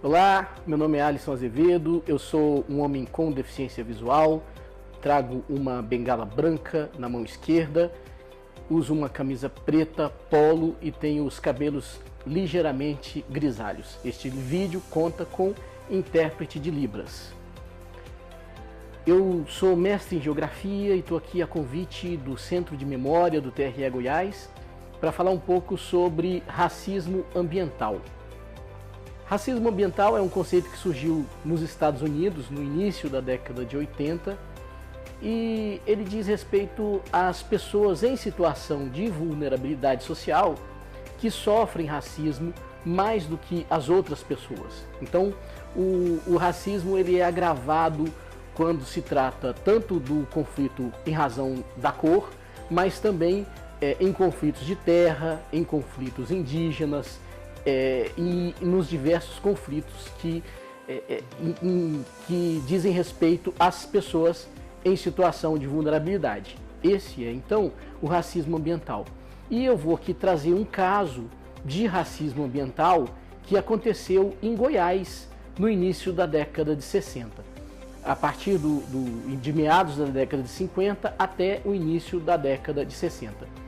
Olá, meu nome é Alisson Azevedo, eu sou um homem com deficiência visual, trago uma bengala branca na mão esquerda, uso uma camisa preta polo e tenho os cabelos ligeiramente grisalhos. Este vídeo conta com intérprete de Libras. Eu sou mestre em Geografia e estou aqui a convite do Centro de Memória do TRE Goiás para falar um pouco sobre racismo ambiental. Racismo ambiental é um conceito que surgiu nos Estados Unidos no início da década de 80 e ele diz respeito às pessoas em situação de vulnerabilidade social que sofrem racismo mais do que as outras pessoas. Então, o racismo ele é agravado quando se trata tanto do conflito em razão da cor, mas também em conflitos de terra, em conflitos indígenas e nos diversos conflitos que dizem respeito às pessoas em situação de vulnerabilidade. Esse é, então, o racismo ambiental. E eu vou aqui trazer um caso de racismo ambiental que aconteceu em Goiás no início da década de 60. A partir de meados da década de 50 até o início da década de 60.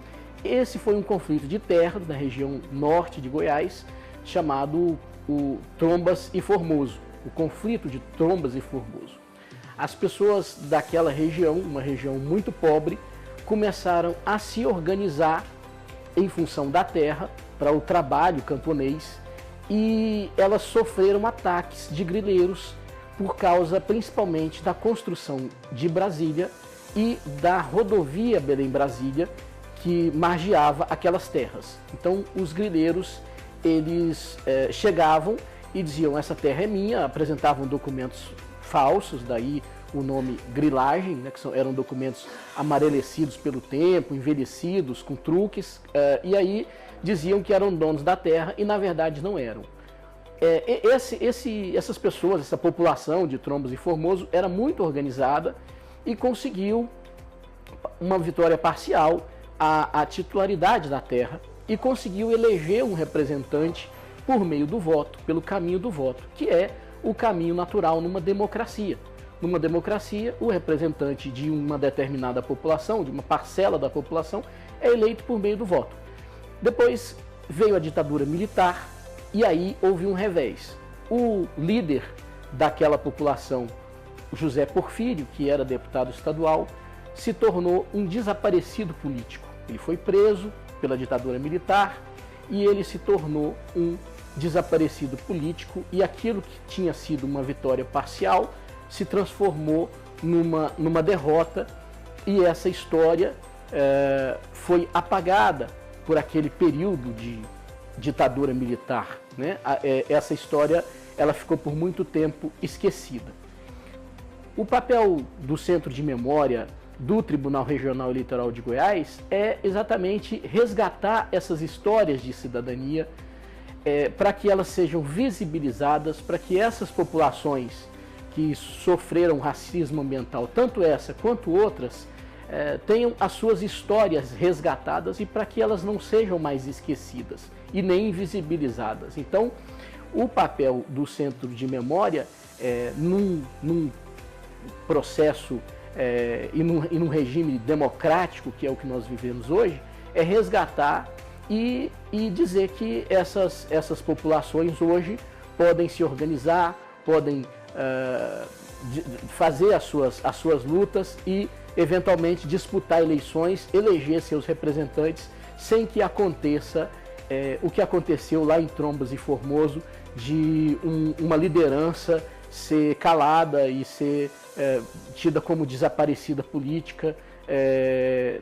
Esse foi um conflito de terra na região norte de Goiás, chamado o Trombas e Formoso, o conflito de Trombas e Formoso. As pessoas daquela região, uma região muito pobre, começaram a se organizar em função da terra para o trabalho camponês e elas sofreram ataques de grileiros por causa principalmente da construção de Brasília e da rodovia Belém-Brasília, que margeava aquelas terras. Então os grileiros eles chegavam e diziam: essa terra é minha, apresentavam documentos falsos, daí o nome grilagem, né, que eram documentos amarelecidos pelo tempo, envelhecidos, com truques, e aí diziam que eram donos da terra e na verdade não eram. Essas pessoas, essa população de Trombas e Formoso era muito organizada e conseguiu uma vitória parcial a titularidade da terra e conseguiu eleger um representante por meio do voto, pelo caminho do voto, que é o caminho natural numa democracia. Numa democracia, o representante de uma determinada população, de uma parcela da população, é eleito por meio do voto. Depois veio a ditadura militar e aí houve um revés. O líder daquela população, José Porfírio, que era deputado estadual, se tornou um desaparecido político. Ele foi preso pela ditadura militar e ele se tornou um desaparecido político e aquilo que tinha sido uma vitória parcial se transformou numa derrota e essa história foi apagada por aquele período de ditadura militar, né? Essa história ela ficou por muito tempo esquecida. O papel do Centro de Memória do Tribunal Regional Eleitoral de Goiás é exatamente resgatar essas histórias de cidadania para que elas sejam visibilizadas, para que essas populações que sofreram racismo ambiental, tanto essa quanto outras, tenham as suas histórias resgatadas e para que elas não sejam mais esquecidas e nem invisibilizadas. Então, o papel do Centro de Memória num processo e num regime democrático, que é o que nós vivemos hoje, é resgatar e dizer que essas populações hoje podem se organizar, podem fazer as suas lutas e eventualmente disputar eleições, eleger seus representantes sem que aconteça o que aconteceu lá em Trombas e Formoso, de uma liderança ser calada e ser tida como desaparecida política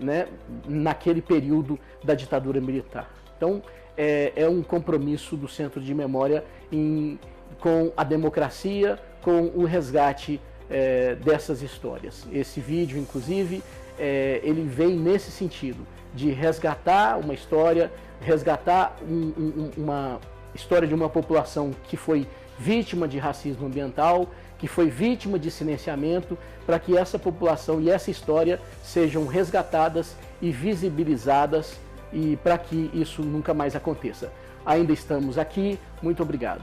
né, naquele período da ditadura militar. Então é um compromisso do Centro de Memória com a democracia, com o resgate dessas histórias. Esse vídeo, inclusive, ele vem nesse sentido, de resgatar uma história, resgatar uma história de uma população que foi vítima de racismo ambiental, que foi vítima de silenciamento, para que essa população e essa história sejam resgatadas e visibilizadas e para que isso nunca mais aconteça. Ainda estamos aqui, muito obrigado.